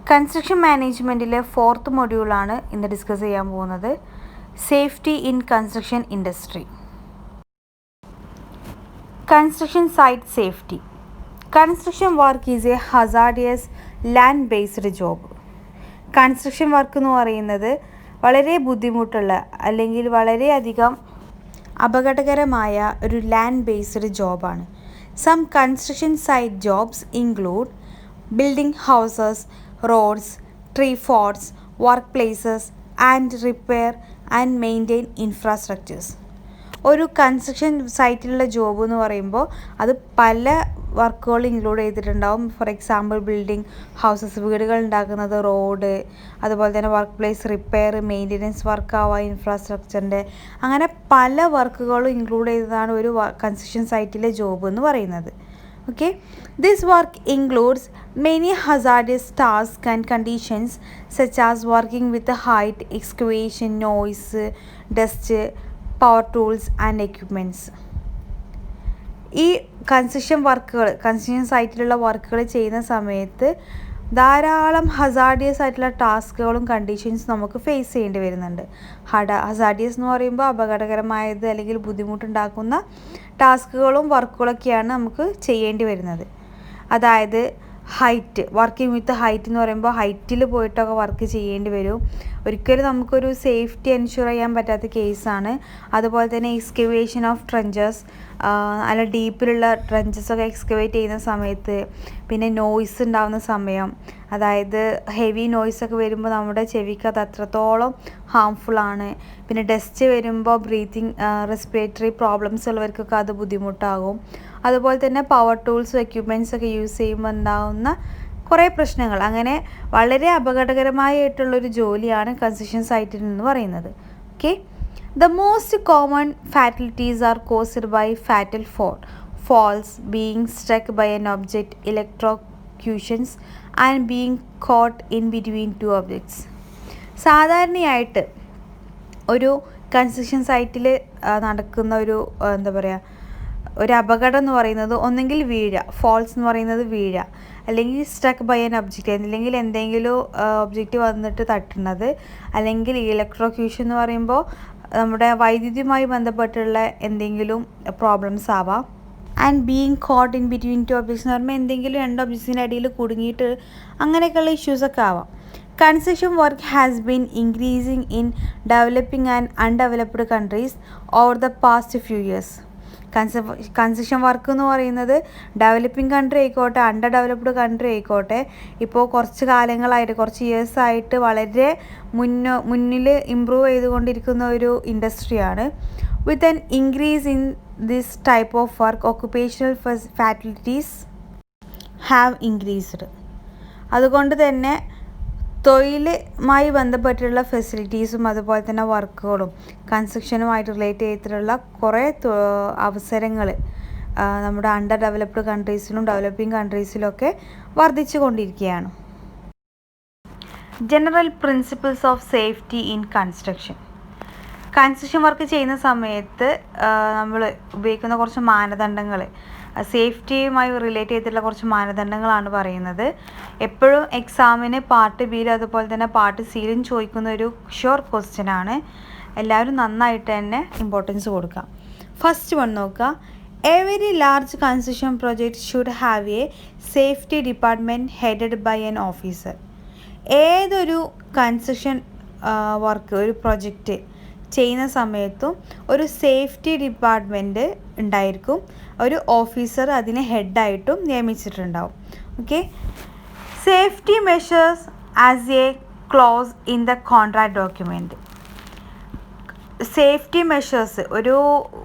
Construction മാനേജ്മെൻറ്റിലെ 4th മൊഡ്യൂളാണ് ഇന്ന് discuss ചെയ്യാൻ പോകുന്നത്. Safety in construction industry. Construction site safety. Construction work is a hazardous land based job. Construction work എന്ന് പറയുന്നത് വളരെ ബുദ്ധിമുട്ടുള്ള അല്ലെങ്കിൽ വളരെയധികം അപകടകരമായ ഒരു ലാൻഡ് ബേസ്ഡ് ജോബാണ്. Some construction site jobs include building houses, roads, tree forts, workplaces and repair and maintain infrastructures. ഒരു കൺസ്ട്രക്ഷൻ സൈറ്റിലുള്ള ജോബ് എന്ന് പറയുമ്പോൾ അത് പല വർക്കുകൾ ഇൻക്ലൂഡ് ചെയ്തിട്ടുണ്ടാവും. ഫോർ എക്സാമ്പിൾ ബിൽഡിംഗ് ഹൗസസ്, വീടുകൾ ഉണ്ടാക്കുന്നത്, റോഡ്, അതുപോലെ തന്നെ work place, repair, maintenance work ആവുക, ഇൻഫ്രാസ്ട്രക്ചറിൻ്റെ, അങ്ങനെ പല വർക്കുകളും ഇൻക്ലൂഡ് ചെയ്തതാണ് ഒരു കൺസ്ട്രക്ഷൻ സൈറ്റിലെ ജോബ് എന്ന് പറയുന്നത്. Okay, this work includes many hazardous tasks and conditions such as working with the height, excavation, noise, dust, power tools and equipments. ഈ കൺസ്ട്രക്ഷൻ സൈറ്റിലുള്ള വർക്കുകൾ ചെയ്യുന്ന സമയത്ത് ധാരാളം ഹസാർഡിയസ് ആയിട്ടുള്ള ടാസ്കുകളും കണ്ടീഷൻസ് നമുക്ക് ഫേസ് ചെയ്യേണ്ടി വരുന്നുണ്ട്. ഹസാർഡിയസ് എന്ന് പറയുമ്പോൾ അപകടകരമായത് അല്ലെങ്കിൽ ബുദ്ധിമുട്ടുണ്ടാക്കുന്ന ടാസ്കുകളും വർക്കുകളൊക്കെയാണ് നമുക്ക് ചെയ്യേണ്ടി വരുന്നത്. അതായത് ഹൈറ്റ്, വർക്കിംഗ് വിത്ത് ഹൈറ്റ് എന്ന് പറയുമ്പോൾ ഹൈറ്റിൽ പോയിട്ടൊക്കെ വർക്ക് ചെയ്യേണ്ടി വരും. ഒരിക്കലും നമുക്കൊരു സേഫ്റ്റി എൻഷുർ ചെയ്യാൻ പറ്റാത്ത കേസാണ്. അതുപോലെ തന്നെ എക്സ്കവേഷൻ ഓഫ് ട്രെഞ്ചസ്, നല്ല ഡീപ്പിലുള്ള ട്രെഞ്ചസൊക്കെ എക്സ്കവേറ്റ് ചെയ്യുന്ന സമയത്ത്, പിന്നെ നോയ്സ് ഉണ്ടാകുന്ന സമയം, അതായത് ഹെവി നോയ്സൊക്കെ വരുമ്പോൾ നമ്മുടെ ചെവിക്ക് അത് അത്രത്തോളം ഹാംഫുള്ളാണ്. പിന്നെ ഡസ്റ്റ് വരുമ്പോൾ ബ്രീത്തിങ്, റെസ്പിറേറ്ററി പ്രോബ്ലംസ് ഉള്ളവർക്കൊക്കെ അത് ബുദ്ധിമുട്ടാകും. അതുപോലെ തന്നെ പവർ ടൂൾസും എക്യുപ്മെൻറ്റ്സൊക്കെ യൂസ് ചെയ്യുമ്പോൾ ഉണ്ടാകുന്ന കുറേ പ്രശ്നങ്ങൾ. അങ്ങനെ വളരെ അപകടകരമായിട്ടുള്ളൊരു ജോലിയാണ് കൺസ്ട്രക്ഷൻ സൈറ്റിൽ എന്ന് പറയുന്നത്. Okay, the most common fatalities are caused by fatal falls, being struck by an object, electrocutions and being caught in between two objects. സാധാരണയായിട്ട് ഒരു കൺസ്ട്രക്ഷൻ സൈറ്റിൽ നടക്കുന്ന ഒരു അപകടം എന്ന് പറയുന്നത് ഒന്നെങ്കിൽ വീഴുക, ഫോൾസ് എന്ന് പറയുന്നത് വീഴുക, അല്ലെങ്കിൽ സ്ട്രക്ക് ബൈ ആൻ ഒബ്ജക്റ്റ്, അല്ലെങ്കിൽ എന്തെങ്കിലും ഒബ്ജക്റ്റ് വന്നിട്ട് തട്ടുന്നത്, അല്ലെങ്കിൽ ഇലക്ട്രോക്യൂഷൻ എന്ന് പറയുമ്പോൾ നമ്മുടെ വൈദ്യുതിയുമായി ബന്ധപ്പെട്ടുള്ള എന്തെങ്കിലും പ്രോബ്ലംസ് ആവാം. And being caught in between two objects എന്ന് പറയുമ്പോൾ എന്തെങ്കിലും രണ്ട് ഒബ്ജക്ട്സിൻ്റെ ഇടയിൽ കുടുങ്ങിയിട്ട് അങ്ങനെയൊക്കെയുള്ള ഇഷ്യൂസൊക്കെ ആവാം. Construction work has been increasing in developing and undeveloped countries over the past few years. Construction work എന്ന് പറയുന്നത് ഡെവലപ്പിംഗ് കൺട്രി ആയിക്കോട്ടെ, അണ്ടർ ഡെവലപ്ഡ് കൺട്രി ആയിക്കോട്ടെ, ഇപ്പോൾ കുറച്ച് കാലങ്ങളായിട്ട്, കുറച്ച് ഇയേഴ്സായിട്ട് വളരെ മുന്നിൽ ഇമ്പ്രൂവ് ചെയ്തുകൊണ്ടിരിക്കുന്ന ഒരു ഇൻഡസ്ട്രിയാണ്. With an increase in this type of work, occupational fatalities have increased. അതുകൊണ്ട് തന്നെ തൊഴിലുമായി ബന്ധപ്പെട്ടുള്ള ഫെസിലിറ്റീസും അതുപോലെ തന്നെ വർക്കുകളും കൺസ്ട്രക്ഷനുമായിട്ട് റിലേറ്റ് ചെയ്തിട്ടുള്ള കുറേ അവസരങ്ങൾ നമ്മുടെ അണ്ടർ ഡെവലപ്ഡ് കൺട്രീസിലും ഡെവലപ്പിംഗ് കൺട്രീസിലൊക്കെ വർദ്ധിച്ചു കൊണ്ടിരിക്കുകയാണ്. General principles of safety in construction work ചെയ്യുന്ന സമയത്ത് നമ്മൾ ഉപയോഗിക്കുന്ന കുറച്ച് മാനദണ്ഡങ്ങൾ, സേഫ്റ്റിയുമായി റിലേറ്റ് ചെയ്തിട്ടുള്ള കുറച്ച് മാനദണ്ഡങ്ങളാണ് പറയുന്നത്. എപ്പോഴും എക്സാമിന് പാർട്ട് ബിയിൽ അതുപോലെ തന്നെ പാർട്ട് സിയിലും ചോദിക്കുന്ന ഒരു ഷുവർ ക്വസ്റ്റ്യനാണ്. എല്ലാവരും നന്നായിട്ട് തന്നെ ഇമ്പോർട്ടൻസ് കൊടുക്കാം. ഫസ്റ്റ് വൺ നോക്കുക. Every large construction project should have a safety department headed by an officer. ഏതൊരു കൺസ്ട്രക്ഷൻ വർക്ക്, ഒരു പ്രൊജക്റ്റ് ചെയ്യുന്ന സമയത്തും ഒരു സേഫ്റ്റി ഡിപ്പാർട്ട്മെൻറ്റ് ഉണ്ടായിരിക്കും. ഒരു ഓഫീസർ അതിനെ ഹെഡായിട്ടും നിയമിച്ചിട്ടുണ്ടാവും. Okay, safety measures as a clause in the contract document. Safety measures, ഒരു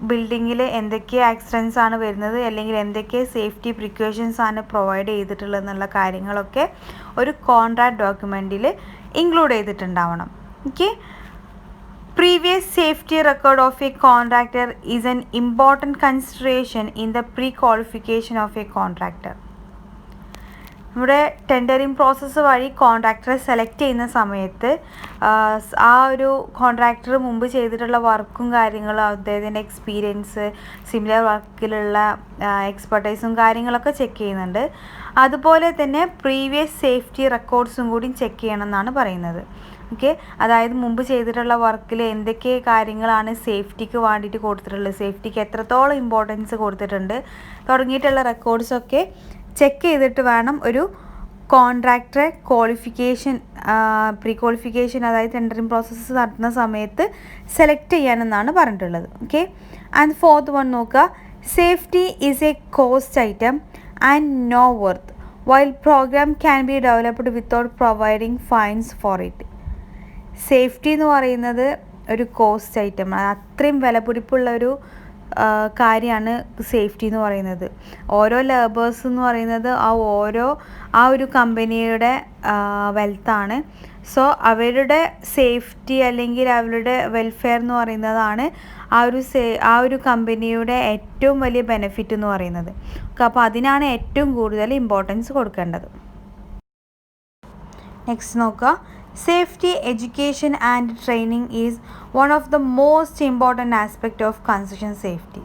ബിൽഡിങ്ങിൽ എന്തൊക്കെ ആക്സിഡൻസ് ആണ് വരുന്നത്, അല്ലെങ്കിൽ എന്തൊക്കെ സേഫ്റ്റി പ്രിക്കോഷൻസ് ആണ് പ്രൊവൈഡ് ചെയ്തിട്ടുള്ളത് എന്നുള്ള കാര്യങ്ങളൊക്കെ ഒരു കോൺട്രാക്ട് ഡോക്യുമെൻറ്റിൽ ഇൻക്ലൂഡ് ചെയ്തിട്ടുണ്ടാവണം. Okay, previous safety record of a contractor is an important consideration in the pre-qualification of a contractor. നമ്മുടെ ടെൻഡറിങ് പ്രോസസ്സ് വഴി കോൺട്രാക്ടറെ സെലക്ട് ചെയ്യുന്ന സമയത്ത് ആ ഒരു കോൺട്രാക്ടർ മുമ്പ് ചെയ്തിട്ടുള്ള വർക്കും കാര്യങ്ങളും അദ്ദേഹത്തിൻ്റെ എക്സ്പീരിയൻസ്, സിമിലർ വർക്കിലുള്ള എക്സ്പെർട്ടൈസും കാര്യങ്ങളൊക്കെ ചെക്ക് ചെയ്യുന്നുണ്ട്. അതുപോലെ തന്നെ പ്രീവിയസ് സേഫ്റ്റി റെക്കോർഡ്സും കൂടി ചെക്ക് ചെയ്യണം എന്നാണ് പറയുന്നത്. ഓക്കെ, അതായത് മുമ്പ് ചെയ്തിട്ടുള്ള വർക്കിൽ എന്തൊക്കെ കാര്യങ്ങളാണ് സേഫ്റ്റിക്ക് വേണ്ടിയിട്ട് കൊടുത്തിട്ടുള്ളത്, സേഫ്റ്റിക്ക് എത്രത്തോളം ഇമ്പോർട്ടൻസ് കൊടുത്തിട്ടുണ്ട് തുടങ്ങിയിട്ടുള്ള റെക്കോർഡ്സൊക്കെ ചെക്ക് ചെയ്തിട്ട് വേണം ഒരു കോൺട്രാക്ടറെ പ്രീ ക്വാളിഫിക്കേഷൻ അതായത് ടെൻഡറിങ് പ്രോസസ്സ് നടത്തുന്ന സമയത്ത് സെലക്ട് ചെയ്യാനെന്നാണ് പറഞ്ഞിട്ടുള്ളത്. ഓക്കെ, ആൻഡ് ഫോർത്ത് വൺ നോക്കുക, safety is a cost item and no worthwhile programme can be developed without providing fines for it. Safety എന്ന് പറയുന്നത് ഒരു കോസ്റ്റ് ഐറ്റം, അത്രയും വിലപിടിപ്പുള്ള ഒരു കാര്യമാണ് സേഫ്റ്റി എന്ന് പറയുന്നത്. ഓരോ ലേബേഴ്സ് എന്ന് പറയുന്നത് ആ ഒരു കമ്പനിയുടെ വെൽത്താണ്. സോ അവരുടെ സേഫ്റ്റി അല്ലെങ്കിൽ അവരുടെ വെൽഫെയർ എന്ന് പറയുന്നതാണ് ആ ഒരു കമ്പനിയുടെ ഏറ്റവും വലിയ ബെനിഫിറ്റ് എന്ന് പറയുന്നത്. അപ്പോൾ അതിനാണ് ഏറ്റവും കൂടുതൽ ഇമ്പോർട്ടൻസ് കൊടുക്കേണ്ടത്. നെക്സ്റ്റ് നോക്കുക, safety education and training is one of the most important aspect of construction safety.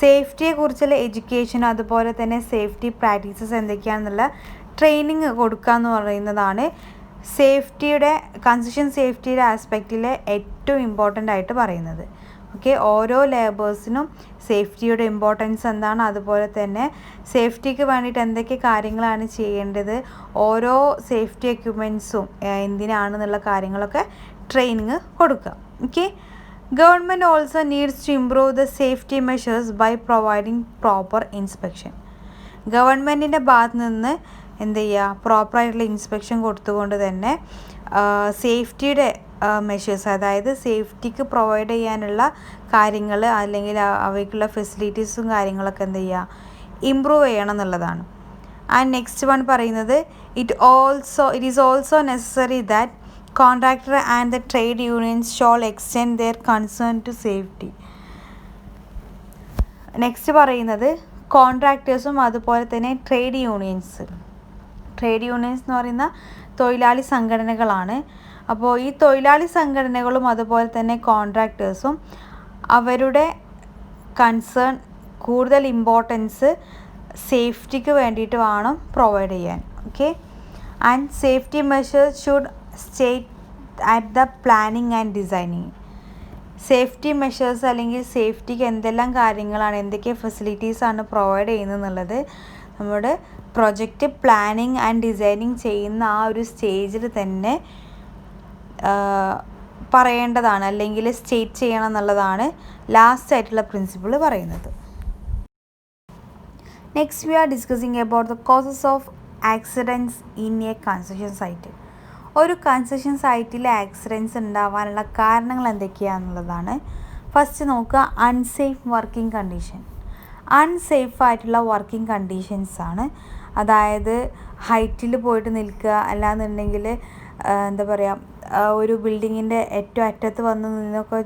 സേഫ്റ്റിയെക്കുറിച്ചുള്ള എഡ്യൂക്കേഷൻ അതുപോലെ തന്നെ സേഫ്റ്റി പ്രാക്ടീസസ് എന്തൊക്കെയാണെന്നുള്ള ട്രെയിനിങ് കൊടുക്കുക എന്ന് പറയുന്നതാണ് കൺസ്ട്രക്ഷൻ സേഫ്റ്റിയുടെ ആസ്പെക്റ്റിലെ ഏറ്റവും ഇമ്പോർട്ടൻ്റ് ആയിട്ട് പറയുന്നത്. ഓക്കെ, ഓരോ ലേബേഴ്സിനും സേഫ്റ്റിയുടെ ഇമ്പോർട്ടൻസ് എന്താണ്, അതുപോലെ തന്നെ സേഫ്റ്റിക്ക് വേണ്ടിയിട്ട് എന്തൊക്കെ കാര്യങ്ങളാണ് ചെയ്യേണ്ടത്, ഓരോ സേഫ്റ്റി എക്യുപ്മെൻറ്റ്സും എന്തിനാണെന്നുള്ള കാര്യങ്ങളൊക്കെ ട്രെയിനിങ് കൊടുക്കുക. Okay, government also needs to improve the safety measures by providing proper inspection. ഗവൺമെൻറ്റിൻ്റെ ഭാഗത്ത് നിന്ന് എന്ത് ചെയ്യുക, പ്രോപ്പറായിട്ടുള്ള ഇൻസ്പെക്ഷൻ കൊടുത്തുകൊണ്ട് തന്നെ സേഫ്റ്റിയുടെ മെഷേഴ്സ്, അതായത് സേഫ്റ്റിക്ക് പ്രൊവൈഡ് ചെയ്യാനുള്ള കാര്യങ്ങൾ അല്ലെങ്കിൽ അവയ്ക്കുള്ള ഫെസിലിറ്റീസും കാര്യങ്ങളൊക്കെ എന്ത് ചെയ്യുക, ഇമ്പ്രൂവ് ചെയ്യണം എന്നുള്ളതാണ്. ആൻഡ് നെക്സ്റ്റ് വൺ പറയുന്നത്, it is also necessary that contractor and the trade unions shall extend their concern to safety. Next പറയുന്നത് കോൺട്രാക്ടേഴ്സും അതുപോലെ തന്നെ ട്രേഡ് യൂണിയൻസ് എന്ന് പറയുന്ന തൊഴിലാളി സംഘടനകളാണ്. അപ്പോൾ ഈ തൊഴിലാളി സംഘടനകളും അതുപോലെ തന്നെ കോൺട്രാക്ടേഴ്സും അവരുടെ കൺസേൺ കൂടുതൽ ഇമ്പോർട്ടൻസ് സേഫ്റ്റിക്ക് വേണ്ടിയിട്ട് വേണം പ്രൊവൈഡ് ചെയ്യാൻ. Okay, and safety measures should state at the planning and designing. Safety measures അല്ലെങ്കിൽ സേഫ്റ്റിക്ക് എന്തെല്ലാം കാര്യങ്ങളാണ്, എന്തൊക്കെ ഫെസിലിറ്റീസാണ് പ്രൊവൈഡ് ചെയ്യുന്നത് എന്നുള്ളത് നമ്മുടെ പ്രൊജക്റ്റ് പ്ലാനിങ് ആൻഡ് ഡിസൈനിങ് ചെയ്യുന്ന ആ ഒരു സ്റ്റേജിൽ തന്നെ പറയേണ്ടതാണ്, അല്ലെങ്കിൽ സ്റ്റേറ്റ് ചെയ്യണം എന്നുള്ളതാണ് ലാസ്റ്റ് ആയിട്ടുള്ള പ്രിൻസിപ്പിൾ പറയുന്നത്. Next we are discussing about the causes of accidents in a construction site. ഒരു കൺസ്ട്രക്ഷൻ സൈറ്റിൽ ആക്സിഡൻറ്റ്സ് ഉണ്ടാവാനുള്ള കാരണങ്ങൾ എന്തൊക്കെയാണെന്നുള്ളതാണ്. ഫസ്റ്റ് നോക്കുക, അൺസേഫ് വർക്കിംഗ് കണ്ടീഷൻ. അൺസേഫ് ആയിട്ടുള്ള വർക്കിംഗ് കണ്ടീഷൻസാണ്, അതായത് ഹൈറ്റിൽ പോയിട്ട് നിൽക്കുക, അല്ലാന്നുണ്ടെങ്കിൽ എന്താ പറയുക, ഒരു ബിൽഡിങ്ങിൻ്റെ ഏറ്റവും അറ്റത്ത് വന്ന് നിന്നൊക്കെ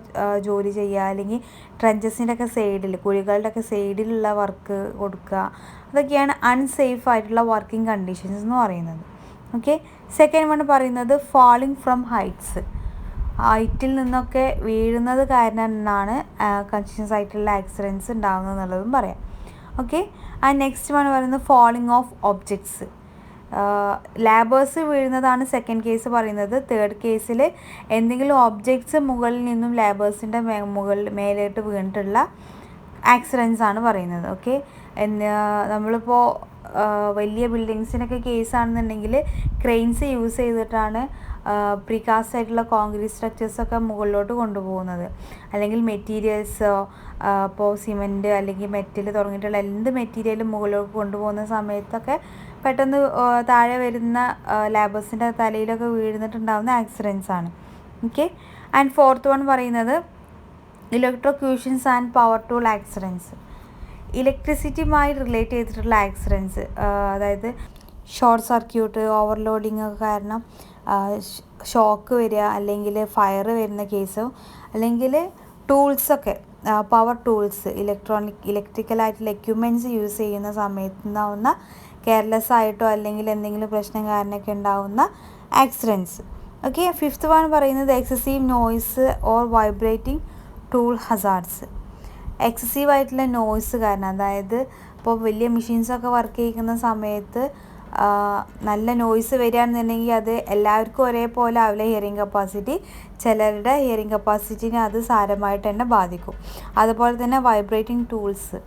ജോലി ചെയ്യുക, അല്ലെങ്കിൽ ട്രെഞ്ചസിൻ്റെ ഒക്കെ സൈഡിൽ, കുഴികളുടെ ഒക്കെ സൈഡിലുള്ള വർക്ക് കൊടുക്കുക, അതൊക്കെയാണ് അൺസേഫ് ആയിട്ടുള്ള വർക്കിംഗ് കണ്ടീഷൻസ് എന്ന് പറയുന്നത്. ഓക്കെ, സെക്കൻഡ് വൺ പറയുന്നത് ഫാളിങ് ഫ്രം ഹൈറ്റ്സ്. ഹൈറ്റിൽ നിന്നൊക്കെ വീഴുന്നത് കാരണമാണ് കൺസ്ട്രക്ഷൻ സൈറ്റിലുള്ള ആക്സിഡൻറ്റ്സ് ഉണ്ടാകുന്നത് എന്നുള്ളതും പറയാം. ഓക്കെ, ആൻഡ് നെക്സ്റ്റ് വൺ പറയുന്നത് ഫാളിങ് ഓഫ് ഒബ്ജക്ട്സ്. ലാബേഴ്സ് വീഴുന്നതാണ് സെക്കൻഡ് കേസ് പറയുന്നത്. തേർഡ് കേസിൽ എന്തെങ്കിലും ഒബ്ജക്ട്സ് മുകളിൽ നിന്നും ലാബേഴ്സിൻ്റെ മേലോട്ട് വീണിട്ടുള്ള ആക്സിഡൻറ്റ്സ് ആണ് പറയുന്നത്. ഓക്കെ, നമ്മളിപ്പോൾ വലിയ ബിൽഡിങ്സിനൊക്കെ കേസാണെന്നുണ്ടെങ്കിൽ ക്രെയിൻസ് യൂസ് ചെയ്തിട്ടാണ് പ്രീകാസ്റ്റ് ആയിട്ടുള്ള കോൺക്രീറ്റ് സ്ട്രക്ചേഴ്സൊക്കെ മുകളിലോട്ട് കൊണ്ടുപോകുന്നത്, അല്ലെങ്കിൽ മെറ്റീരിയൽസോ ഇപ്പോൾ സിമൻറ്റ് അല്ലെങ്കിൽ മെറ്റൽ തുടങ്ങിയിട്ടുള്ള എന്ത് മെറ്റീരിയലും മുകളിലോട്ട് കൊണ്ടുപോകുന്ന സമയത്തൊക്കെ പെട്ടെന്ന് താഴെ വരുന്ന ലാബേഴ്സിൻ്റെ തലയിലൊക്കെ വീഴുന്നിട്ടുണ്ടാകുന്ന ആക്സിഡൻറ്റ്സ് ആണ്. ഓക്കെ, ആൻഡ് ഫോർത്ത് വൺ പറയുന്നത് electrocutions and power tool accidents. ഇലക്ട്രിസിറ്റിയുമായി റിലേറ്റ് ചെയ്തിട്ടുള്ള ആക്സിഡൻറ്റ്സ്, അതായത് ഷോർട്ട് സർക്യൂട്ട്, ഓവർലോഡിങ് ഒക്കെ കാരണം ഷോക്ക് വരിക, അല്ലെങ്കിൽ ഫയർ വരുന്ന കേസോ, അല്ലെങ്കിൽ ടൂൾസൊക്കെ പവർ ടൂൾസ് ഇലക്ട്രിക്കലായിട്ടുള്ള എക്യുപ്മെൻറ്റ്സ് യൂസ് ചെയ്യുന്ന സമയത്ത് ഉണ്ടാവുന്ന കെയർലെസ് ആയിട്ടോ അല്ലെങ്കിൽ എന്തെങ്കിലും പ്രശ്നം കാരണമൊക്കെ ഉണ്ടാവുന്ന ആക്സിഡൻറ്റ്സ്. ഓക്കെ, 5th വൺ പറയുന്നത് excessive noise or vibrating tool hazards. എക്സസീവായിട്ടുള്ള നോയ്സ് കാരണം, അതായത് ഇപ്പോൾ വലിയ മെഷീൻസൊക്കെ വർക്ക് ചെയ്യുന്ന സമയത്ത് നല്ല നോയ്സ് വരികയാണെന്നുണ്ടെങ്കിൽ അത് എല്ലാവർക്കും ഒരേപോലെ ആവില്ല ഹിയറിംഗ് കപ്പാസിറ്റി. ചിലരുടെ ഹിയറിംഗ് കപ്പാസിറ്റിനെ അത് സാരമായിട്ട് തന്നെ ബാധിക്കും. അതുപോലെ തന്നെ വൈബ്രേറ്റിംഗ് ടൂൾസ്,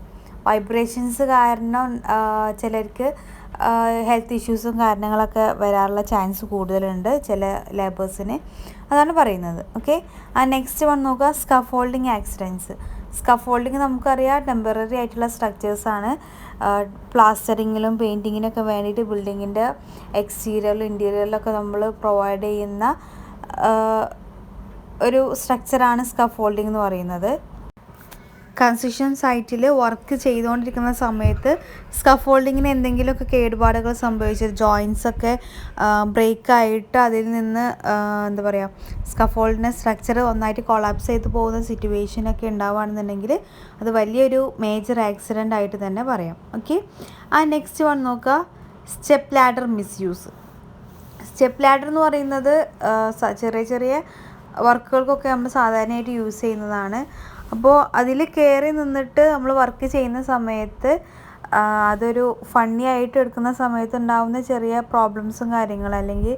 വൈബ്രേഷൻസ് കാരണം ചിലർക്ക് ഹെൽത്ത് ഇഷ്യൂസും കാരണങ്ങളൊക്കെ വരാനുള്ള ചാൻസ് കൂടുതലുണ്ട് ചില ലേബേഴ്സിന്. അതാണ് പറയുന്നത്. ഓക്കെ, നെക്സ്റ്റ് വൺ നോക്കുക, സ്കഫോൾഡിങ് ആക്സിഡൻറ്റ്സ്. സ്കഫോൾഡിങ് നമുക്കറിയാം ടെമ്പററി ആയിട്ടുള്ള സ്ട്രക്ചേഴ്സാണ്. പ്ലാസ്റ്ററിങ്ങിലും പെയിൻറ്റിങ്ങിനൊക്കെ വേണ്ടിയിട്ട് ബിൽഡിങ്ങിൻ്റെ എക്സ്റ്റീരിയറിലും ഇൻറ്റീരിയറിലൊക്കെ നമ്മൾ പ്രൊവൈഡ് ചെയ്യുന്ന ഒരു സ്ട്രക്ചറാണ് സ്കഫോൾഡിങ് എന്ന് പറയുന്നത്. കൺസ്ട്രക്ഷൻ സൈറ്റിൽ വർക്ക് ചെയ്തുകൊണ്ടിരിക്കുന്ന സമയത്ത് സ്കഫോൾഡിങ്ങിന് എന്തെങ്കിലുമൊക്കെ കേടുപാടുകൾ സംഭവിച്ച് ജോയിൻസൊക്കെ ബ്രേക്കായിട്ട് അതിൽ നിന്ന് എന്താ പറയുക, സ്കഫോൾഡിൻ്റെ സ്ട്രക്ചർ ഒന്നായിട്ട് കൊളാപ്സ് ചെയ്ത് പോകുന്ന സിറ്റുവേഷനൊക്കെ ഉണ്ടാവുകയാണെന്നുണ്ടെങ്കിൽ അത് വലിയൊരു മേജർ ആക്സിഡൻ്റ് ആയിട്ട് തന്നെ പറയാം. ഓക്കെ, നെക്സ്റ്റ് വൺ നോക്കുക, step ladder misuse. Step ladder എന്ന് പറയുന്നത് ചെറിയ ചെറിയ വർക്കുകൾക്കൊക്കെ നമ്മൾ സാധാരണയായിട്ട് യൂസ് ചെയ്യുന്നതാണ്. അപ്പോൾ അതിൽ കയറി നിന്നിട്ട് നമ്മൾ വർക്ക് ചെയ്യുന്ന സമയത്ത് അതൊരു ഫണ്ണി ആയിട്ട് എടുക്കുന്ന സമയത്ത് ഉണ്ടാകുന്ന ചെറിയ പ്രോബ്ലംസും കാര്യങ്ങളും അല്ലെങ്കിൽ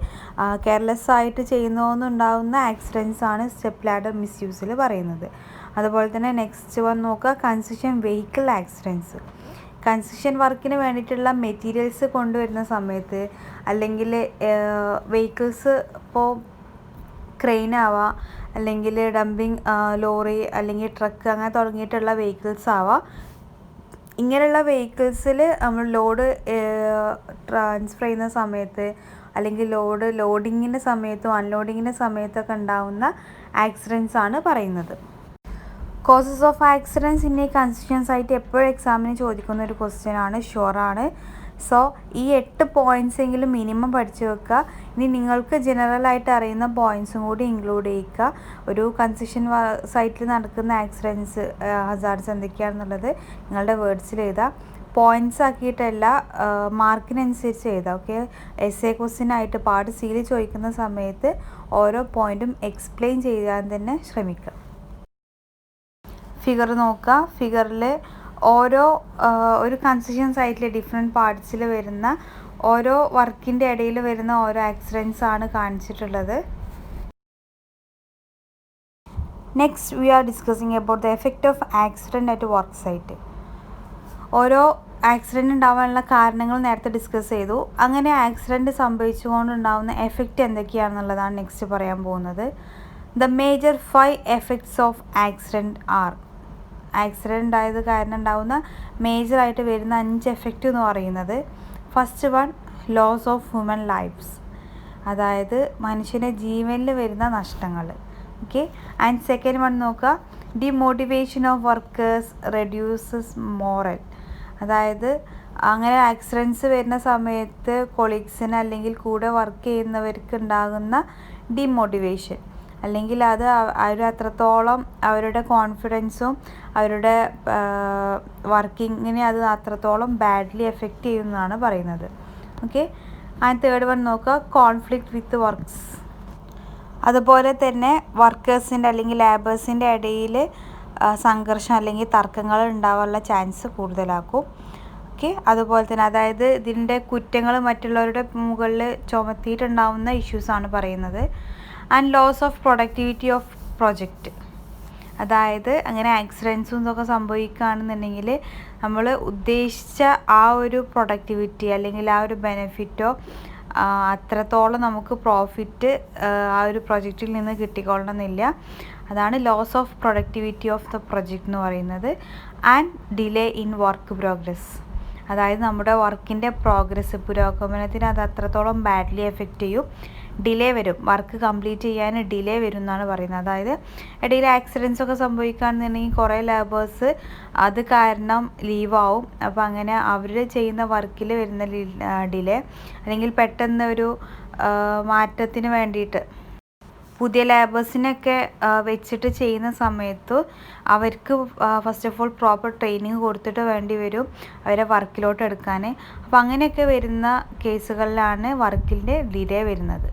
കെയർലെസ് ആയിട്ട് ചെയ്യുന്നതെന്നുണ്ടാകുന്ന ആക്സിഡൻറ്റ്സ് ആണ് സ്റ്റെപ്പ് ലാഡർ മിസ്യൂസിൽ പറയുന്നത്. അതുപോലെ തന്നെ നെക്സ്റ്റ് വൺ നോക്കുക, കൺസ്ട്രക്ഷൻ വെഹിക്കിൾ ആക്സിഡൻറ്റ്സ്. കൺസ്ട്രക്ഷൻ വർക്കിന് വേണ്ടിയിട്ടുള്ള മെറ്റീരിയൽസ് കൊണ്ടുവരുന്ന സമയത്ത് അല്ലെങ്കിൽ വെഹിക്കിൾസ് ഇപ്പോൾ ക്രെയിൻ ആവാം, അല്ലെങ്കിൽ ഡംപിങ് ലോറി അല്ലെങ്കിൽ ട്രക്ക് അങ്ങനെ തുടങ്ങിയിട്ടുള്ള വെഹിക്കിൾസ് ആവാം. ഇങ്ങനെയുള്ള വെഹിക്കിൾസിൽ നമ്മൾ ലോഡ് ട്രാൻസ്ഫർ ചെയ്യുന്ന സമയത്ത് അല്ലെങ്കിൽ ലോഡിങ്ങിൻ്റെ സമയത്തും അൺലോഡിങ്ങിൻ്റെ സമയത്തൊക്കെ ഉണ്ടാകുന്ന ആക്സിഡൻറ്റ്സ് ആണ് പറയുന്നത്. Causes of accidents in a construction site എപ്പോഴും എക്സാമിന് ചോദിക്കുന്ന ഒരു ക്വസ്റ്റ്യൻ ആണ്, ഷുവറാണ്. സോ ഈ 8 പോയിൻറ്റ്സ് എങ്കിലും മിനിമം പഠിച്ചു വെക്കുക. ഇനി നിങ്ങൾക്ക് ജനറലായിട്ട് അറിയുന്ന പോയിൻറ്റ്സും കൂടി ഇൻക്ലൂഡ് ചെയ്യുക. ഒരു കൺസ്ട്രക്ഷൻ സൈറ്റിൽ നടക്കുന്ന ആക്സിഡൻറ്റ്സ് ഹസാർഡ്സ് എന്തൊക്കെയാണെന്നുള്ളത് നിങ്ങളുടെ വേർഡ്സിൽ എഴുതുക. പോയിൻറ്റ്സ് ആക്കിയിട്ടല്ല, മാർക്കിനനുസരിച്ച് എഴുതുക. ഓക്കെ, എസ്എ ക്വസ്റ്റ്യൻ ആയിട്ട് പാർട്ട് സിയിൽ ചോദിക്കുന്ന സമയത്ത് ഓരോ പോയിൻറ്റും എക്സ്പ്ലെയിൻ ചെയ്യാൻ തന്നെ ശ്രമിക്കുക. ഫിഗർ നോക്കുക. ഫിഗറിൽ ഒരു കൺസ്ട്രക്ഷൻ സൈറ്റിൽ ഡിഫറെൻറ്റ് പാർട്സിൽ വരുന്ന ഓരോ വർക്കിൻ്റെ ഇടയിൽ വരുന്ന ഓരോ ആക്സിഡൻറ്റ്സ് ആണ് കാണിച്ചിട്ടുള്ളത്. Next we are discussing about the effect of accident at work site. ഓരോ ആക്സിഡൻറ്റ് ഉണ്ടാവാനുള്ള കാരണങ്ങൾ നേരത്തെ ഡിസ്കസ് ചെയ്തു. അങ്ങനെ ആക്സിഡൻറ്റ് സംഭവിച്ചുകൊണ്ടുണ്ടാകുന്ന എഫക്റ്റ് എന്തൊക്കെയാണെന്നുള്ളതാണ് നെക്സ്റ്റ് പറയാൻ പോകുന്നത്. The major 5 effects of accident are. Accident ഉണ്ടായത് കാരണം ഉണ്ടാകുന്ന മേജറായിട്ട് വരുന്ന 5 എഫക്റ്റ് എന്ന് പറയുന്നത്, first one loss of human lifes, അതായത് മനുഷ്യൻ്റെ ജീവനിൽ വരുന്ന നഷ്ടങ്ങൾ. ഓക്കെ, ആൻഡ് സെക്കൻഡ് വൺ നോക്കുക, demotivation of workers reduces morale. അതായത് അങ്ങനെ ആക്സിഡൻറ്റ്സ് വരുന്ന സമയത്ത് കൊളീഗ്സിന് അല്ലെങ്കിൽ കൂടെ വർക്ക് ചെയ്യുന്നവർക്ക് ഉണ്ടാകുന്ന ഡിമോട്ടിവേഷൻ, അല്ലെങ്കിൽ അത് അവർ അത്രത്തോളം അവരുടെ കോൺഫിഡൻസും അവരുടെ വർക്കിങ്ങിനെ അത് അത്രത്തോളം ബാഡ്ലി എഫക്റ്റ് ചെയ്യുമെന്നാണ് പറയുന്നത്. ഓക്കെ, ആൻഡ് തേർഡ് വൺ നോക്കുക, കോൺഫ്ലിക്റ്റ് വിത്ത് വർക്ക്സ്. അതുപോലെ തന്നെ വർക്കേഴ്സിൻ്റെ അല്ലെങ്കിൽ ലേബേഴ്സിൻ്റെ ഇടയിൽ സംഘർഷം അല്ലെങ്കിൽ തർക്കങ്ങൾ ഉണ്ടാവാനുള്ള ചാൻസ് കൂടുതലാക്കും. ഓക്കെ, അതുപോലെ തന്നെ അതായത് ഇതിൻ്റെ കുറ്റങ്ങൾ മറ്റുള്ളവരുടെ മുകളിൽ ചുമത്തിയിട്ടുണ്ടാവുന്ന ഇഷ്യൂസാണ് പറയുന്നത്. And loss of productivity of project. അതായത് അങ്ങനെ ആക്സിഡൻസും ഇതൊക്കെ സംഭവിക്കുകയാണെന്നുണ്ടെങ്കിൽ നമ്മൾ ഉദ്ദേശിച്ച ആ ഒരു പ്രൊഡക്ടിവിറ്റി അല്ലെങ്കിൽ ആ ഒരു ബെനിഫിറ്റോ അത്രത്തോളം നമുക്ക് പ്രോഫിറ്റ് ആ ഒരു പ്രൊജക്റ്റിൽ നിന്ന് കിട്ടിക്കൊള്ളണമെന്നില്ല. അതാണ് loss of productivity of the project എന്ന് പറയുന്നത്. And delay in work progress. അതായത് നമ്മുടെ വർക്കിൻ്റെ പുരോഗമനത്തിന് അത് അത്രത്തോളം ബാഡ്ലി എഫക്റ്റ് ചെയ്യും. ഡിലേ വരും, വർക്ക് കംപ്ലീറ്റ് ചെയ്യാൻ ഡിലേ വരും എന്നാണ് പറയുന്നത്. അതായത് ഇടയിൽ ആക്സിഡൻസ് ഒക്കെ സംഭവിക്കുകയാണെന്നുണ്ടെങ്കിൽ കുറേ ലേബേഴ്സ് അത് കാരണം ലീവാവും. അപ്പോൾ അങ്ങനെ അവർ ചെയ്യുന്ന വർക്കിൽ വരുന്ന ഡിലേ അല്ലെങ്കിൽ പെട്ടെന്ന് ഒരു മാറ്റത്തിന് വേണ്ടിയിട്ട് പുതിയ ലാബേഴ്സിനൊക്കെ വെച്ചിട്ട് ചെയ്യുന്ന സമയത്ത് അവർക്ക് first of all proper training കൊടുത്തിട്ട് വേണ്ടി വരും അവരെ വർക്കിലോട്ട് എടുക്കാൻ. അപ്പോൾ അങ്ങനെയൊക്കെ വരുന്ന കേസുകളിലാണ് വർക്കിൻ്റെ ഡിലേ വരുന്നത്.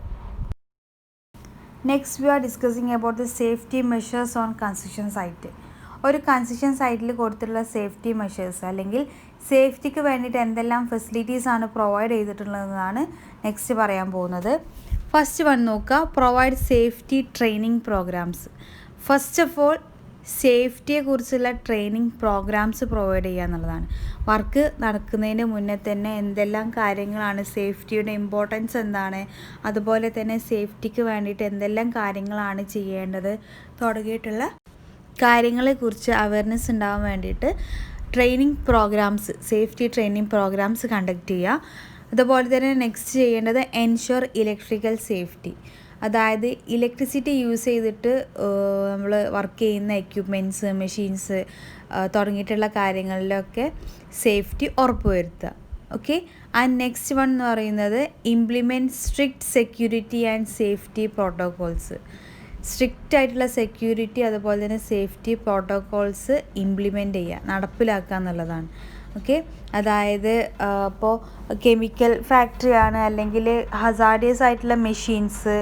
Next we are discussing about the safety measures on construction site. ഒരു കൺസ്ട്രക്ഷൻ സൈറ്റിൽ കൊടുത്തിട്ടുള്ള സേഫ്റ്റി മെഷേഴ്സ് അല്ലെങ്കിൽ സേഫ്റ്റിക്ക് വേണ്ടിയിട്ട് എന്തെല്ലാം ഫെസിലിറ്റീസ് ആണ് പ്രൊവൈഡ് ചെയ്തിട്ടുള്ളതെന്നാണ് നെക്സ്റ്റ് പറയാൻ പോകുന്നത്. ഫസ്റ്റ് വൺ നോക്കുക, provide safety training programmes. First of all സേഫ്റ്റിയെക്കുറിച്ചുള്ള ട്രെയിനിങ് പ്രോഗ്രാംസ് പ്രൊവൈഡ് ചെയ്യുക എന്നുള്ളതാണ്. വർക്ക് നടക്കുന്നതിന് മുന്നേ തന്നെ എന്തെല്ലാം കാര്യങ്ങളാണ്, സേഫ്റ്റിയുടെ ഇമ്പോർട്ടൻസ് എന്താണ്, അതുപോലെ തന്നെ സേഫ്റ്റിക്ക് വേണ്ടിയിട്ട് എന്തെല്ലാം കാര്യങ്ങളാണ് ചെയ്യേണ്ടത് തുടങ്ങിയിട്ടുള്ള കാര്യങ്ങളെക്കുറിച്ച് അവയർനെസ് ഉണ്ടാകാൻ വേണ്ടിയിട്ട് training programmes, safety training programmes conduct ചെയ്യുക. അതുപോലെ തന്നെ നെക്സ്റ്റ് ചെയ്യേണ്ടത് എൻഷുർ ഇലക്ട്രിക്കൽ സേഫ്റ്റി. അതായത് ഇലക്ട്രിസിറ്റി യൂസ് ചെയ്തിട്ട് നമ്മൾ വർക്ക് ചെയ്യുന്ന എക്യുപ്മെൻറ്റ്സ്, മെഷീൻസ് തുടങ്ങിയിട്ടുള്ള കാര്യങ്ങളിലൊക്കെ സേഫ്റ്റി ഉറപ്പുവരുത്തുക. ഓക്കെ. ആൻഡ് നെക്സ്റ്റ് വൺ എന്ന് പറയുന്നത് implement strict security and safety protocols. Strict ആയിട്ടുള്ള സെക്യൂരിറ്റി അതുപോലെ തന്നെ സേഫ്റ്റി പ്രോട്ടോകോൾസ് ഇംപ്ലിമെൻ്റ് ചെയ്യുക, നടപ്പിലാക്കുക എന്നുള്ളതാണ്. ഓക്കെ. അതായത് ഇപ്പോൾ കെമിക്കൽ ഫാക്ടറിയാണ് അല്ലെങ്കിൽ ഹസാർഡിയസ് ആയിട്ടുള്ള മെഷീൻസ്,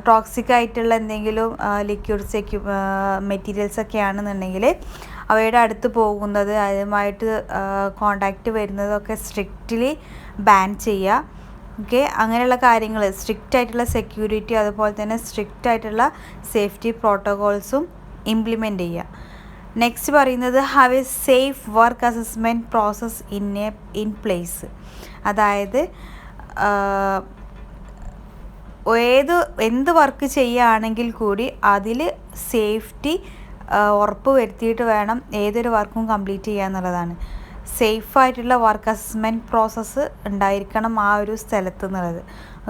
ടോക്സിക് ആയിട്ടുള്ള എന്തെങ്കിലും ലിക്വിഡ്സ് മെറ്റീരിയൽസ് ഒക്കെ ആണെന്നുണ്ടെങ്കിൽ അവയുടെ അടുത്ത് പോകുന്നത്, അതുമായിട്ട് കോണ്ടാക്റ്റ് വരുന്നതൊക്കെ സ്ട്രിക്റ്റ്ലി ബാൻ ചെയ്യുക. ഓക്കെ. അങ്ങനെയുള്ള കാര്യങ്ങൾ, സ്ട്രിക്റ്റ് ആയിട്ടുള്ള സെക്യൂരിറ്റി അതുപോലെ തന്നെ സ്ട്രിക്റ്റ് ആയിട്ടുള്ള സേഫ്റ്റി പ്രോട്ടോകോൾസും ഇംപ്ലിമെൻ്റ് ചെയ്യുക. നെക്സ്റ്റ് പറയുന്നത് have A safe work assessment process in place. അതായത് എന്ത് വർക്ക് ചെയ്യുകയാണെങ്കിൽ കൂടി അതിൽ സേഫ്റ്റി ഉറപ്പ് വരുത്തിയിട്ട് വേണം ഏതൊരു വർക്കും കംപ്ലീറ്റ് ചെയ്യുക എന്നുള്ളതാണ്. സേഫായിട്ടുള്ള വർക്ക് അസസ്മെൻറ്റ് പ്രോസസ്സ് ഉണ്ടായിരിക്കണം ആ ഒരു സ്ഥലത്ത് എന്നുള്ളത്.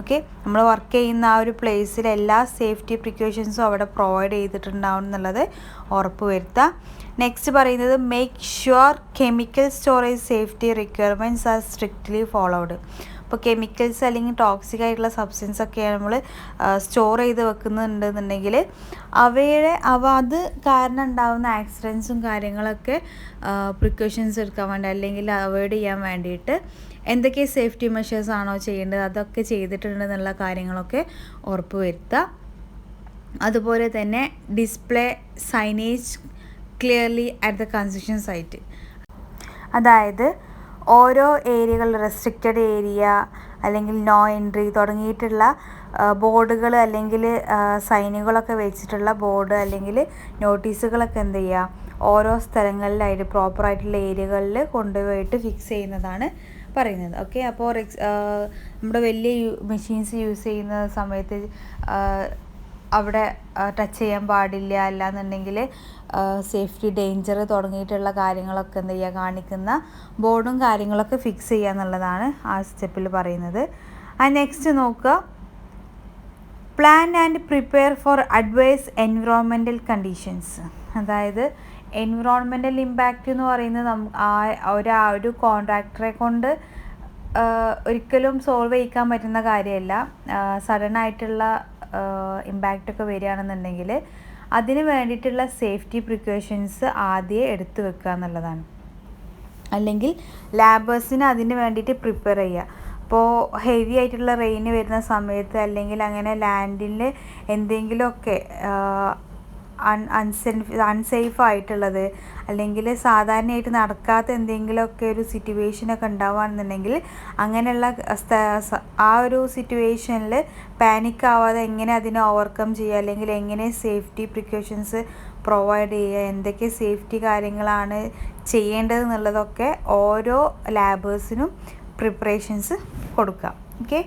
ഓക്കെ. നമ്മൾ വർക്ക് ചെയ്യുന്ന ആ ഒരു പ്ലേസിൽ എല്ലാ സേഫ്റ്റി പ്രിക്കോഷൻസും അവിടെ പ്രൊവൈഡ് ചെയ്തിട്ടുണ്ടാവും എന്നുള്ളത് ഉറപ്പ് വരുത്തുക. നെക്സ്റ്റ് പറയുന്നത് make sure chemical storage safety requirements are strictly followed. ഇപ്പോൾ കെമിക്കൽസ് അല്ലെങ്കിൽ ടോക്സിക് ആയിട്ടുള്ള സബ്സ്റ്റൻസ് ഒക്കെ നമ്മൾ സ്റ്റോർ ചെയ്ത് വെക്കുന്നുണ്ടെന്നുണ്ടെങ്കിൽ അത് കാരണം ഉണ്ടാകുന്ന ആക്സിഡൻസും കാര്യങ്ങളൊക്കെ പ്രിക്കോഷൻസ് എടുക്കാൻ വേണ്ടി അല്ലെങ്കിൽ അവോയ്ഡ് ചെയ്യാൻ വേണ്ടിയിട്ട് എന്തൊക്കെ സേഫ്റ്റി മെഷേഴ്സ് ആണോ ചെയ്യേണ്ടത് അതൊക്കെ ചെയ്തിട്ടുണ്ടെന്നുള്ള കാര്യങ്ങളൊക്കെ ഉറപ്പ് വരുത്തുക. അതുപോലെ തന്നെ display signage clearly at the construction site. അതായത് ഓരോ ഏരിയകൾ, റെസ്ട്രിക്റ്റഡ് ഏരിയ അല്ലെങ്കിൽ നോ എൻട്രി തുടങ്ങിയിട്ടുള്ള ബോർഡുകൾ അല്ലെങ്കിൽ സൈനുകളൊക്കെ വെച്ചിട്ടുള്ള ബോർഡ് അല്ലെങ്കിൽ നോട്ടീസുകളൊക്കെ എന്ത് ചെയ്യുക, ഓരോ സ്ഥലങ്ങളിലായിട്ട് പ്രോപ്പറായിട്ടുള്ള ഏരിയകളിൽ കൊണ്ടുപോയിട്ട് ഫിക്സ് ചെയ്യുന്നതാണ് പറയുന്നത്. ഓക്കെ. അപ്പോൾ നമ്മുടെ വലിയ മെഷീൻസ് യൂസ് ചെയ്യുന്ന സമയത്ത് അവിടെ ടച്ച് ചെയ്യാൻ പാടില്ല, അല്ലാന്നുണ്ടെങ്കിൽ സേഫ്റ്റി ഡേഞ്ചർ തുടങ്ങിയിട്ടുള്ള കാര്യങ്ങളൊക്കെ എന്ത് ചെയ്യുക, കാണിക്കുന്ന ബോർഡും കാര്യങ്ങളൊക്കെ ഫിക്സ് ചെയ്യുക എന്നുള്ളതാണ് ആ സ്റ്റെപ്പിൽ പറയുന്നത്. നെക്സ്റ്റ് നോക്കുക, plan and prepare for adverse environmental conditions. അതായത് എൻവിറോൺമെൻറ്റൽ ഇമ്പാക്റ്റ് എന്ന് പറയുന്നത് ഒരു കോൺട്രാക്ടറെ കൊണ്ട് ഒരിക്കലും സോൾവ് ചെയ്യിക്കാൻ പറ്റുന്ന കാര്യമല്ല. സഡൻ ആയിട്ടുള്ള ഇമ്പാക്റ്റൊക്കെ വരികയാണെന്നുണ്ടെങ്കിൽ അതിന് വേണ്ടിയിട്ടുള്ള സേഫ്റ്റി പ്രിക്കോഷൻസ് ആദ്യം എടുത്തു വെക്കുക എന്നുള്ളതാണ്. അല്ലെങ്കിൽ ലാബേഴ്സിന് അതിന് വേണ്ടിയിട്ട് പ്രിപ്പയർ ചെയ്യുക. ഇപ്പോൾ ഹെവി ആയിട്ടുള്ള റെയിൻ വരുന്ന സമയത്ത് അല്ലെങ്കിൽ അങ്ങനെ ലാൻഡിൽ എന്തെങ്കിലുമൊക്കെ അൺസേഫ് ആയിട്ടുള്ളത് അല്ലെങ്കിൽ സാധാരണയായിട്ട് നടക്കാത്ത എന്തെങ്കിലുമൊക്കെ ഒരു സിറ്റുവേഷനൊക്കെ ഉണ്ടാവുകയാണെന്നുണ്ടെങ്കിൽ അങ്ങനെയുള്ള ആ ഒരു സിറ്റുവേഷനിൽ പാനിക് ആവാതെ എങ്ങനെ അതിനെ ഓവർകം ചെയ്യുക അല്ലെങ്കിൽ എങ്ങനെ സേഫ്റ്റി പ്രിക്കോഷൻസ് പ്രൊവൈഡ് ചെയ്യുക, എന്തൊക്കെ സേഫ്റ്റി കാര്യങ്ങളാണ് ചെയ്യേണ്ടത് എന്നുള്ളതൊക്കെ ഓരോ ലാബേഴ്സിനും പ്രിപ്പറേഷൻസ് കൊടുക്കുക. ഓക്കെ.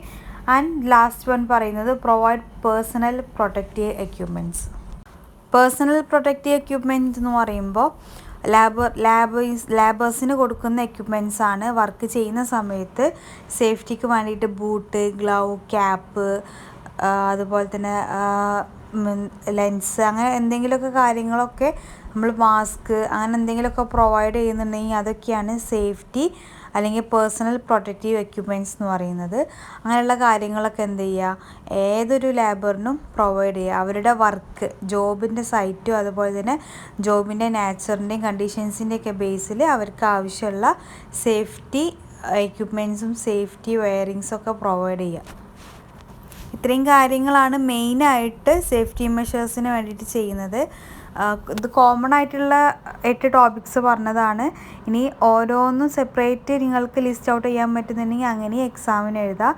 ആൻഡ് ലാസ്റ്റ് വൺ പറയുന്നത് provide personal protective equipments. Personal protective equipment എന്ന് പറയുമ്പോൾ ലാബേഴ്സിന് കൊടുക്കുന്ന എക്യുപ്മെൻറ്റ്സ് ആണ് വർക്ക് ചെയ്യുന്ന സമയത്ത് സേഫ്റ്റിക്ക് വേണ്ടിയിട്ട് ബൂട്ട്, ഗ്ലൗ, ക്യാപ്പ്, അതുപോലെ തന്നെ ലെൻസ്, അങ്ങനെ എന്തെങ്കിലുമൊക്കെ കാര്യങ്ങളൊക്കെ നമ്മൾ മാസ്ക് അങ്ങനെ എന്തെങ്കിലുമൊക്കെ പ്രൊവൈഡ് ചെയ്യുന്നുണ്ടെങ്കിൽ അതൊക്കെയാണ് സേഫ്റ്റി അല്ലെങ്കിൽ പേഴ്സണൽ പ്രൊട്ടക്റ്റീവ് എക്യുപ്മെൻറ്റ്സ് എന്ന് പറയുന്നത്. അങ്ങനെയുള്ള കാര്യങ്ങളൊക്കെ എന്ത് ചെയ്യുക, ഏതൊരു ലേബറിനും പ്രൊവൈഡ് ചെയ്യുക. അവരുടെ വർക്ക് ജോബിൻ്റെ സൈറ്റും അതുപോലെ തന്നെ ജോബിൻ്റെ നാച്ചറിൻ്റെയും കണ്ടീഷൻസിൻ്റെയൊക്കെ ബേസിൽ അവർക്ക് ആവശ്യമുള്ള സേഫ്റ്റി എക്യുപ്മെൻറ്റ്സും സേഫ്റ്റി വെയറിങ്സൊക്കെ പ്രൊവൈഡ് ചെയ്യുക. ഇത്രയും കാര്യങ്ങളാണ് മെയിനായിട്ട് സേഫ്റ്റി മെഷേഴ്സിന് വേണ്ടിയിട്ട് ചെയ്യുന്നത്. ഇത് കോമൺ ആയിട്ടുള്ള 8 ടോപ്പിക്സ് പറഞ്ഞതാണ്. ഇനി ഓരോന്നും സെപ്പറേറ്റ് നിങ്ങൾക്ക് ലിസ്റ്റ് ഔട്ട് ചെയ്യാൻ പറ്റുന്നുണ്ടെങ്കിൽ അങ്ങനെ എക്സാമിന് എഴുതാം.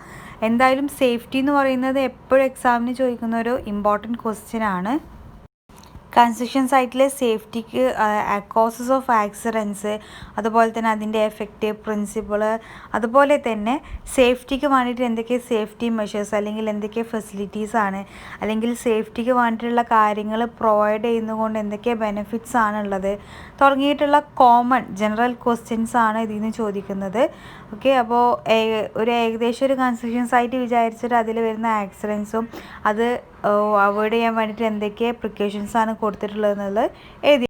എന്തായാലും സേഫ്റ്റി എന്ന് പറയുന്നത് എപ്പോഴും എക്സാമിന് ചോദിക്കുന്ന ഒരു ഇമ്പോർട്ടൻറ്റ് ക്വസ്റ്റ്യൻ ആണ്. കൺസ്ട്രക്ഷൻ സൈറ്റിലെ സേഫ്റ്റിക്ക് കോസസ് ഓഫ് ആക്സിഡൻസ്, അതുപോലെ തന്നെ അതിൻ്റെ എഫക്റ്റീവ് പ്രിൻസിപ്പിൾ, അതുപോലെ തന്നെ സേഫ്റ്റിക്ക് വേണ്ടിയിട്ട് എന്തൊക്കെ സേഫ്റ്റി മെഷേഴ്സ് അല്ലെങ്കിൽ എന്തൊക്കെ ഫെസിലിറ്റീസാണ്, അല്ലെങ്കിൽ സേഫ്റ്റിക്ക് വേണ്ടിയിട്ടുള്ള കാര്യങ്ങൾ പ്രൊവൈഡ് ചെയ്യുന്നതുകൊണ്ട് എന്തൊക്കെ ബെനിഫിറ്റ്സ് ആണുള്ളത് തുടങ്ങിയിട്ടുള്ള കോമൺ ജനറൽ ക്വസ്റ്റ്യൻസ് ആണ് ഇതിൽ നിന്ന് ചോദിക്കുന്നത്. ഓക്കെ, അപ്പോൾ ഏകദേശം ഒരു കൺസ്ട്രക്ഷൻ സൈറ്റ് വിചാരിച്ചിട്ട് അതിൽ വരുന്ന ആക്സിഡൻസും അത് അവോയ്ഡ് ചെയ്യാൻ വേണ്ടിയിട്ട് എന്തൊക്കെ പ്രിക്കോഷൻസാണ് കൊടുത്തിട്ടുള്ളത് എന്നുള്ളത് എഴുതി